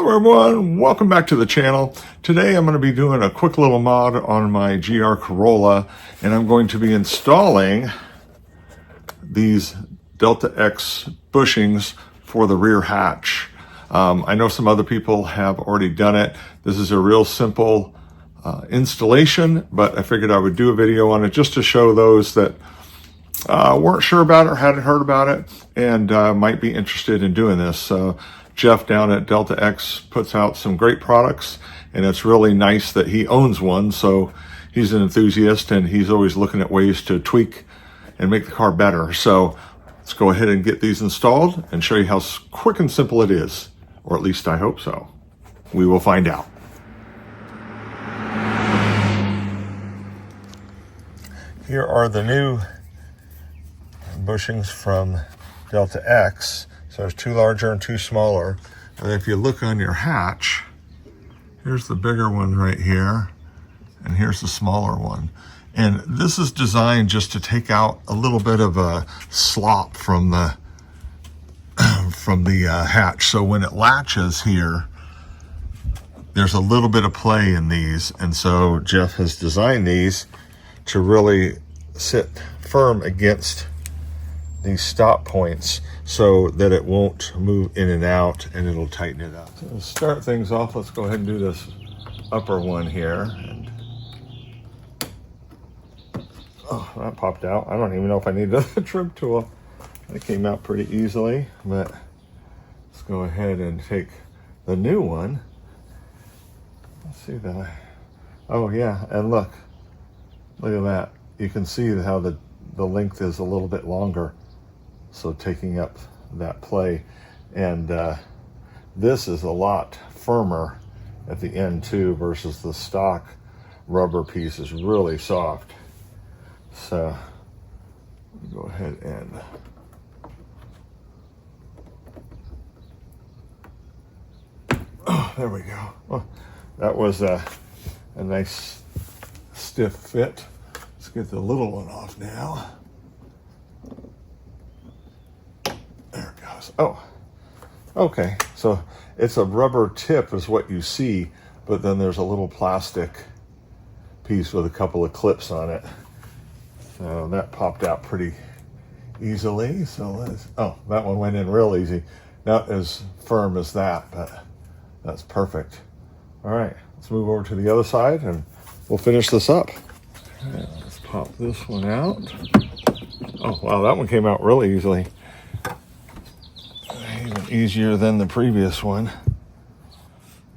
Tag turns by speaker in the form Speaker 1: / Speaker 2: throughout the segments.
Speaker 1: Hello everyone, welcome back to the channel. Today I'm going to be doing a quick little mod on my GR Corolla, and I'm going to be installing these Delta X bushings for the rear hatch. I know some other people have already done it. This is a real simple installation, but I figured I would do a video on it just to show those that weren't sure about it or hadn't heard about it and might be interested in doing this. So Jeff down at Delta X puts out some great products, and it's really nice that he owns one. So he's an enthusiast and he's always looking at ways to tweak and make the car better. So let's go ahead and get these installed and show you how quick and simple it is, or at least I hope so. We will find out. Here are the new bushings from Delta X. So there's two larger and two smaller. And if you look on your hatch, here's the bigger one right here, and here's the smaller one. And this is designed just to take out a little bit of a slop from the hatch. So when it latches here, there's a little bit of play in these. And so Jeff has designed these to really sit firm against these stop points so that it won't move in and out, and it'll tighten it up. So to start things off, let's go ahead and do this upper one here. And oh, that popped out. I don't even know if I need a trim tool. It came out pretty easily, but let's go ahead and take the new one. Let's see that. Oh yeah, and look at that. You can see how the length is a little bit longer, so taking up that play. And this is a lot firmer at the end too, versus the stock rubber piece is really soft. So go ahead and there we go. Oh, that was a nice stiff fit. Let's get the little one off now. There it goes. Oh, okay. So it's a rubber tip is what you see, but then there's a little plastic piece with a couple of clips on it. So that popped out pretty easily. So that one went in real easy. Not as firm as that, but that's perfect. All right, let's move over to the other side and we'll finish this up. Right, let's pop this one out. Oh, wow, that one came out really easily. Even easier than the previous one.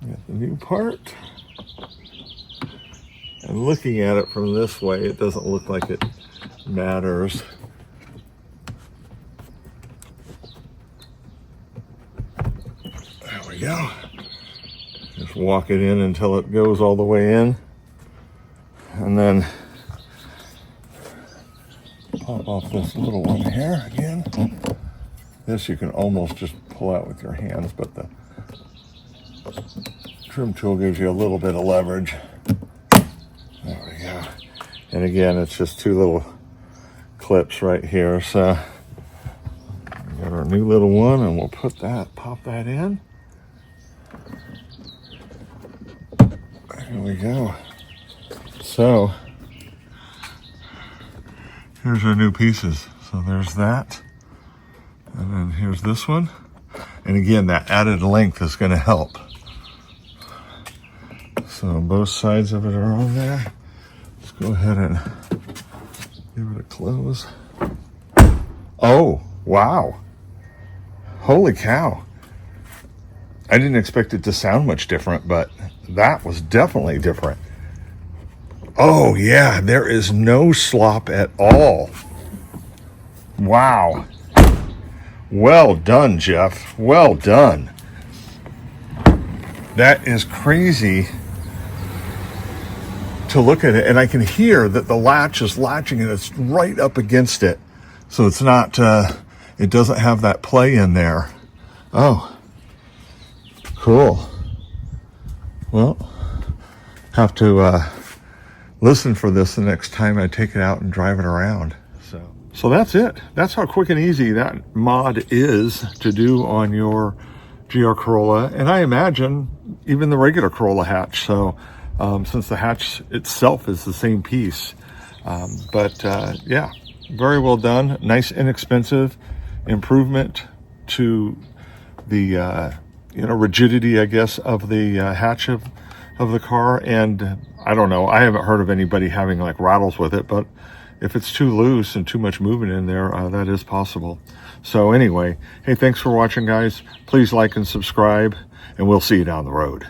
Speaker 1: Got the new part. And looking at it from this way, it doesn't look like it matters. There we go. Just walk it in until it goes all the way in. And then pop off this little one here again. This you can almost just pull out with your hands, but the trim tool gives you a little bit of leverage. There we go. And again, it's just two little clips right here. So we got our new little one, and we'll pop that in. There we go. So here's our new pieces. So there's that. And then here's this one. And again, that added length is going to help. So both sides of it are on there. Let's go ahead and give it a close. Oh, wow. Holy cow. I didn't expect it to sound much different, but that was definitely different. Oh yeah, there is no slop at all. Wow. Well done, Jeff. Well done. That is crazy to look at it. And I can hear that the latch is latching and it's right up against it. So it's not, it doesn't have that play in there. Oh, cool. Well, have to listen for this the next time I take it out and drive it around. So that's it. That's how quick and easy that mod is to do on your GR Corolla, and I imagine even the regular Corolla Hatch. So since the hatch itself is the same piece. Yeah, very well done. Nice, inexpensive improvement to the rigidity, I guess, of the hatch of the car. And I don't know, I haven't heard of anybody having like rattles with it, but if it's too loose and too much movement in there, that is possible. So anyway, hey, thanks for watching, guys. Please like and subscribe, and we'll see you down the road.